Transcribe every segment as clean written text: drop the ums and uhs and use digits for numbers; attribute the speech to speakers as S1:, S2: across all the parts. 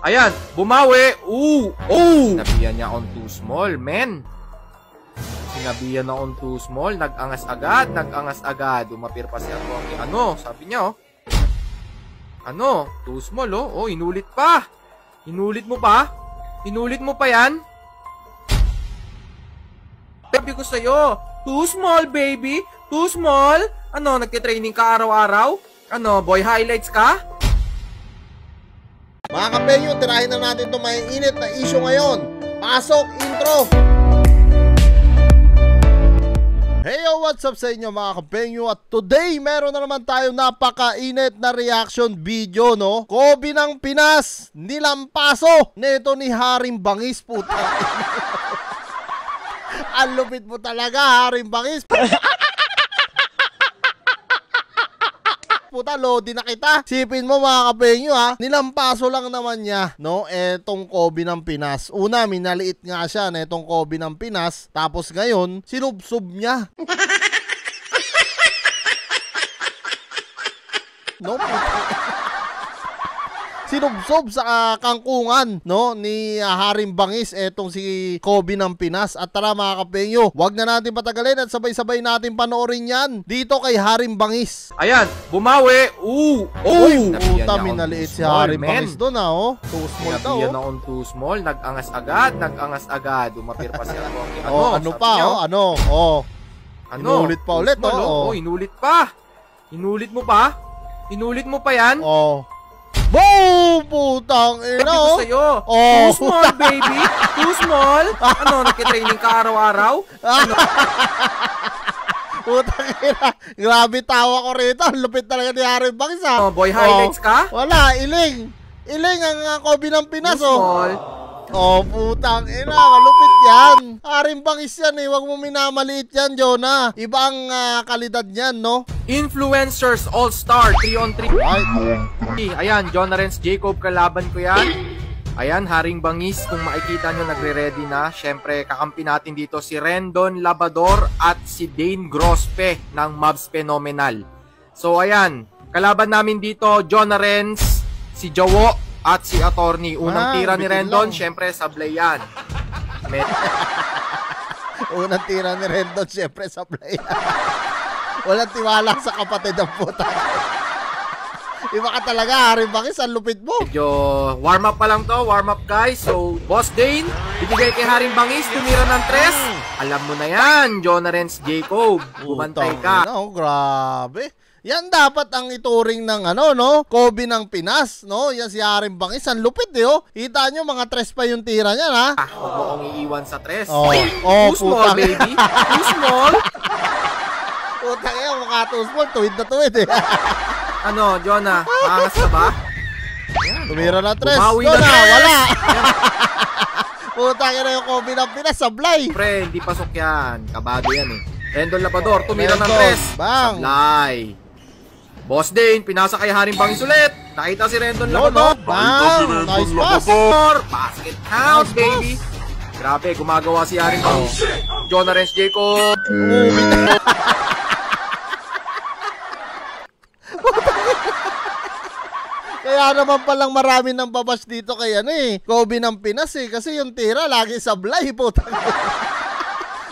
S1: Ayan, bumawi. Sinabihan niya on too small, men. Sinabihan na on too small. Nag-angas agad. Umapir pa si Atty. Ano? Sabi niya, oh. Ano? Too small, oh. Oh, inulit pa. Inulit mo pa? Inulit mo pa yan? Sabi ko sa'yo, too small, baby. Too small. Ano, nagtitraining ka araw-araw? Ano, boy highlights ka?
S2: Mga kapenyo, tirahin na natin itong may init na issue ngayon. Pasok, intro! Hey yo, what's up sa inyo mga kapenyo? At today, meron na naman tayong napaka-init na reaction video, no? Kobe ng Pinas, nilampaso neto ni Haring Bangis, puta. Ang lupit mo talaga, Haring Bangis. Puta, lodi na kita. Sipin mo mga kapenyo ha, nilampaso lang naman niya, no, etong Kobe ng Pinas. Una, minaliit nga siya na etong Kobe ng Pinas. Tapos ngayon, sinubsob niya. No, sinubsob sa kangkungan, no, ni Haring Bangis etong si Kobe ng Pinas. At tara mga kapenyo, wag na natin patagalin at sabay-sabay natin panoorin yan dito kay Haring Bangis.
S1: Ayan, bumawi.
S2: Puta, minaliit si Haring Bangis doon ha, oh. Too small daw,
S1: Sinabihan na on too small. Nag-angas agad. Umapir pa si Atty.
S2: Ano pa,
S1: niya,
S2: oh, ano, oh.
S1: Ano?
S2: Inulit pa ulit,
S1: small,
S2: oh.
S1: Oh, inulit pa. Inulit mo pa? Inulit mo pa yan?
S2: Oh. Boom! Putang ina,
S1: Sabi ko
S2: oh.
S1: sa'yo,
S2: Oh.
S1: too small, baby. Too small. Ano, nagtitraining ka araw-araw? Ano?
S2: Putang ina. Grabe tawa ko rito. Ang lupit talaga ni Haring Bangis, ha.
S1: Oh, boy highlights ka?
S2: Wala, iling. Iling ang Kobe ng Pinas,
S1: Too small.
S2: Oh, putang ina, malupit yan. Haring Bangis yan eh, wag mo minamaliit yan, Jonah. Iba ang kalidad niyan, no?
S1: Influencers All-Star 3-on-3.
S2: Ay,
S1: Ayan, Jonah Renz Jacob, kalaban ko yan. Ayan, Haring Bangis, kung makikita nyo, nagre-ready na. Siyempre, kakampi natin dito si Rendon Labador at si Dane Grospe ng Mavs Phenomenal. So, ayan, kalaban namin dito, Jonah Renz, si Jawo, at si Atty. Unang tira ni Rendon, siyempre, sablay yan.
S2: Unang tira ni Rendon, siyempre, sablay yan. Walang tiwala sa kapatid ng puta. Iba ka talaga, Haring Bangis, ang lupit mo.
S1: Medyo warm up pa lang to, warm up guys. So, Boss Dane, bibigay kay Haring Bangis, tumira ng 3. Alam mo na yan, Jonah Renz Jacob. Bumantay ka.
S2: Oh, grabe. Yan dapat ang ituring ng ano, no? Kobe ng Pinas, no? Yan si Haring Bangis, ang lupit eh, oh. Kita nyo, mga 3 pa yung tira niya, ha?
S1: Huwag mo kong iiwan sa 3.
S2: Too
S1: small, baby. Too small.
S2: Puta kayo, mukha too small. Tuwid na tuwid eh.
S1: Ano, Jonah? Maangas ka ba?
S2: Tumira na 3.
S1: Bumawi na 3.
S2: Wala. Puta kayo yung Kobe ng Pinas, sablay.
S1: Pre, hindi pasok yan. Kabado yan eh. Rendon Labador, tumira ng 3.
S2: Bang.
S1: Sablay. Boss Dane, pinasa kay Haring Bangis ulit. Nakita si Rendon Labador.
S2: Bang. Nice pass.
S1: Basket house, baby. Grabe, gumagawa si Haring Bangis. Jonah Renz Jacob.
S2: Kaya naman palang marami ng babash dito kay ano eh, Kobe ng Pinas eh. Kasi yung tira lagi sablay, puta.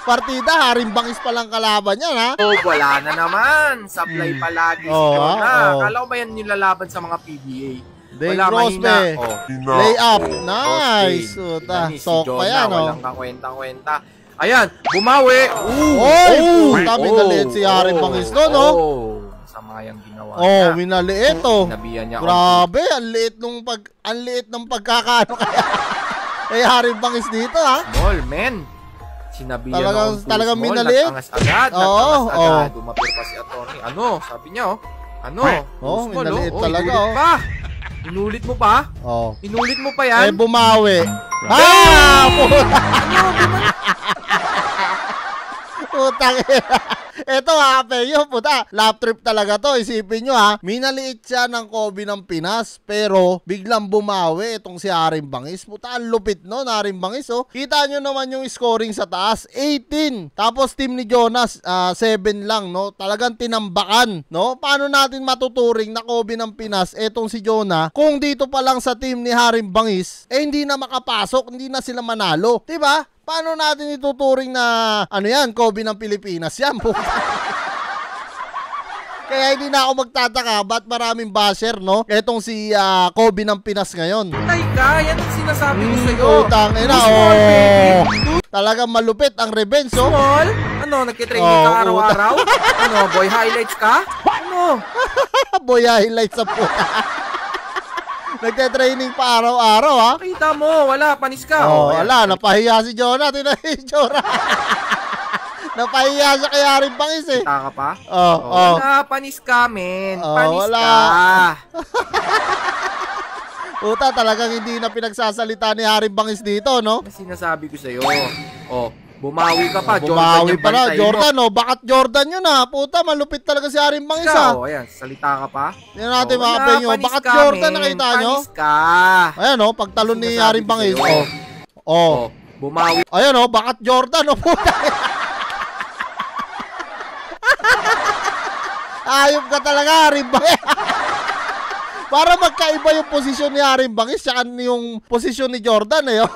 S2: Partida, Haring Bangis palang kalaban yan, ha?
S1: Oh, wala na naman. Supply palagi si Jonah. Kala ko ba yan yung lalaban sa mga PBA?
S2: Wala, mahina. Lay up. Nice. Sok pa yan, oh.
S1: Walang kakwenta-kwenta. Ayan, bumawi.
S2: Puta, minaliit si Haring Bangis doon, no?
S1: Sama yung ginawa niya.
S2: Minaliit, oh.
S1: Sinabihan niya.
S2: Grabe, ang liit ng pagkakaano kaya. Kay Haring Bangis dito, ha?
S1: Small, men. Sinabihan
S2: talagang minaliit.
S1: Nag-angas agad. Umapir pa si Atty. Ano? Sabi niya, oh. Ano?
S2: Minaliit talaga,
S1: inulit pa. Inulit mo pa? Inulit mo pa yan?
S2: Bumawi. Putang ina. Eto ha, Peyo, puta, lap trip talaga to. Isipin nyo ha, minaliit siya ng Kobe ng Pinas, pero biglang bumawi itong si Haring Bangis. Puta, ang lupit no, Haring Bangis oh. Kita nyo naman yung scoring sa taas, 18. Tapos team ni Jonas, 7 lang no. Talagang tinambakan no. Paano natin matuturing na Kobe ng Pinas etong si Jonah kung dito pa lang sa team ni Haring Bangis, hindi na makapasok, hindi na sila manalo. Diba? Paano natin ituturing na ano yan, Kobe ng Pilipinas yan? Kaya hindi na ako magtataka ba't maraming basher, no? Etong si Kobe ng Pinas ngayon.
S1: Tay ka, yan ang sinasabi ko sa'yo.
S2: Utang ina,
S1: Small, baby.
S2: Talagang malupit ang revenge, oh.
S1: Small? Ano, nagkitraining ka araw-araw? Ano, boy highlights ka? Ano?
S2: Boy highlights sa puta. Nagte-training pa araw-araw, ha?
S1: Kita mo, wala, panis ka.
S2: Wala, napahiya si Jonah. Tinahijora. Napahiya siya kay Haring Bangis, eh.
S1: Kita ka pa?
S2: Wala,
S1: panis ka, men. Panis ka.
S2: Puta, talagang hindi na pinagsasalita ni Haring Bangis dito, no?
S1: Sinasabi ko sa'yo. Bumawi ka pa.
S2: Bumawi pa na. Jordan, oh. Bakat Jordan yun, ha. Puta, malupit talaga si Haring Bangis, ha.
S1: Ayan, salita ka pa.
S2: Yan natin mga penyo. Bakat Jordan, nakita nyo?
S1: Panis ka.
S2: Ayan, oh. Pagtalon ni Haring Bangis.
S1: Bumawi.
S2: Ayan, oh. Bakat Jordan, oh. Puta. Ayop ka talaga, Haring Bangis. Para magkaiba yung posisyon ni Haring Bangis tsaka yung posisyon ni Jordan, eh.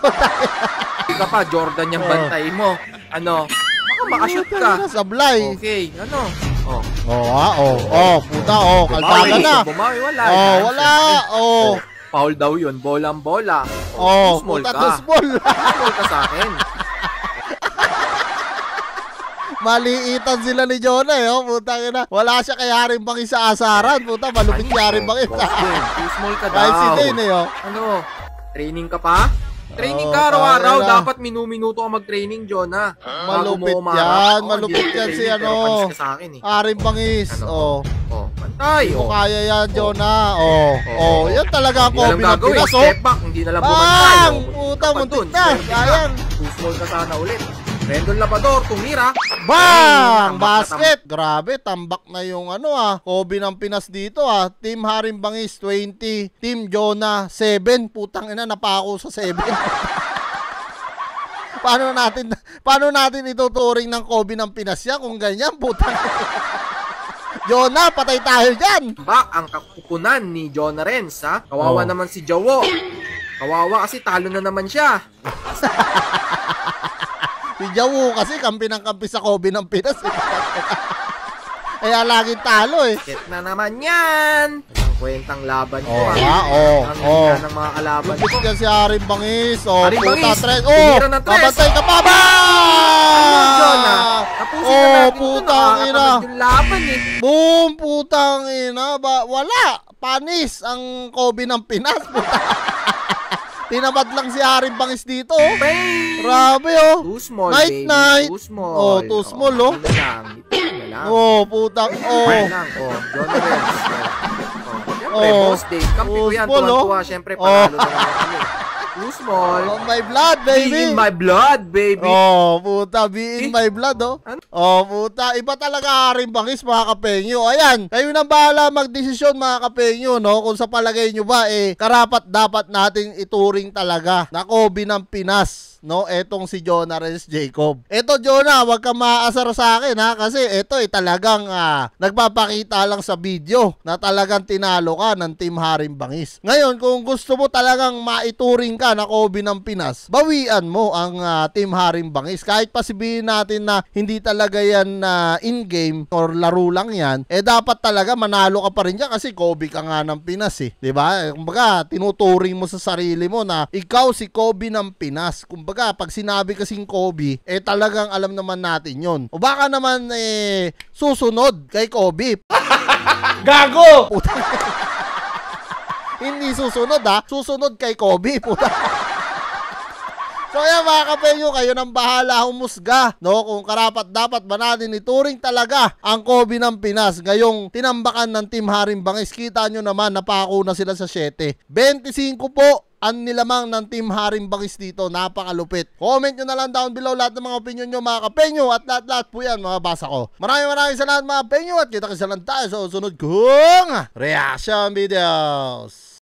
S1: Ka pa, Jordan yung bantay mo. Ano? Baka makashoot ka.
S2: Sablay.
S1: Okay, ano?
S2: Puta, kalsada na.
S1: Bumawi, wala.
S2: Wala.
S1: Foul daw yun, bolang-bola. Small
S2: puta,
S1: ka.
S2: Small
S1: ka sa akin.
S2: Maliitan sila ni Jonah, eh. Puta ina. Wala siya kay Haring Bangis sa asaran. Puta, malupit si Haring Bangis.
S1: Small ka daw.
S2: Kahit si Dane, eh.
S1: Ano? Training ka pa? Training ka araw-araw. Dapat minuminuto ka mag-training, Jonah.
S2: Malupit yan. Malupit yan si ano. Haring Bangis.
S1: Pantay.
S2: Kaya yan, Jonah. Yan talaga ang Kobe ng Pinas.
S1: Step back. Hindi na lang bumantay.
S2: Puta, muntik na. Sayang.
S1: Small ka sana ulit. Rendon Labador, tumira.
S2: Bang! Basket! Grabe, tambak na yung Kobe ng Pinas dito, Team Haring Bangis 20, Team Jonah 7. Putang ina, napako sa 7. Paano natin ituturing ng Kobe ng Pinas yan kung ganyan, putang ina. Jonah, patay tayo dyan.
S1: Ang kakukunan ni Jonah Renz, ha? Kawawa naman si Jawo. Kawawa kasi talo na naman siya.
S2: Si Jawo kasi kampi ng kampi sa Kobe ng Pinas. Kaya laging talo, eh.
S1: Get na naman yan. Ang kwentang laban ko, Ang ng mga kalaban ko.
S2: Lupit yan si Haring Bangis.
S1: Haring Bangis.
S2: Tumira ng tres. Babantay ka pa ba?
S1: Tapusin na natin
S2: putang ina.
S1: Yung laban, eh.
S2: Boom, putang ina. Wala. Panis ang Kobe ng Pinas. Tinabad lang si Haring Bangis dito, oh. Grabe, oh.
S1: Too small,
S2: night,
S1: baby.
S2: Night.
S1: Too small.
S2: Too small, oh. Putang,
S1: Jonah Renz. Siyempre, boss day. Kampi ko yan. Tuwan-tuwa. Siyempre, panalo na naman kami. Too small.
S2: On my blood, baby.
S1: Be in my blood, baby.
S2: Puta. Be in my blood, oh. Puta. Iba talaga Haring Bangis, mga kapengyo. Ayan. Kayo na bahala magdesisyon, mga kapengyo, no? Kung sa palagay nyo ba, karapat dapat nating ituring talaga na Kobe ng Pinas, no? Etong si Jonah Renz Jacob. Eto, Jonah, wag ka maasar sa akin, ha? Kasi eto, talagang nagpapakita lang sa video na talagang tinalo ka ng Team Haring Bangis. Ngayon, kung gusto mo talagang maituring ka na Kobe ng Pinas, bawian mo ang Team Haring Bangis. Kahit pa sabihin natin na hindi talaga yan in-game or laro lang yan, dapat talaga manalo ka pa rin dyan kasi Kobe ka nga ng Pinas, eh. Diba? Kumbaga, tinuturing mo sa sarili mo na ikaw si Kobe ng Pinas. Kumbaga, pag sinabi kasing Kobe, talagang alam naman natin yon. O baka naman, susunod kay Kobe.
S1: Gago!
S2: Hindi susunod, susunod kay Kobe, puta. So ayan, mga kapengyo, kayo nang bahala humusga, no? Kung karapat dapat ba natin ituring talaga ang Kobe ng Pinas. Ngayong tinambakan ng Team Haring Bangis, kita nyo naman napako na sila sa 7. 25 po ang nilamang ng Team Haring Bangis dito. Napakalupit. Comment nyo na lang down below lahat ng mga opinion nyo mga kapenyo at lahat po yan mababasa ko. Maraming salamat mga penyo at kita-kita lang tayo sa susunod kong reaction videos.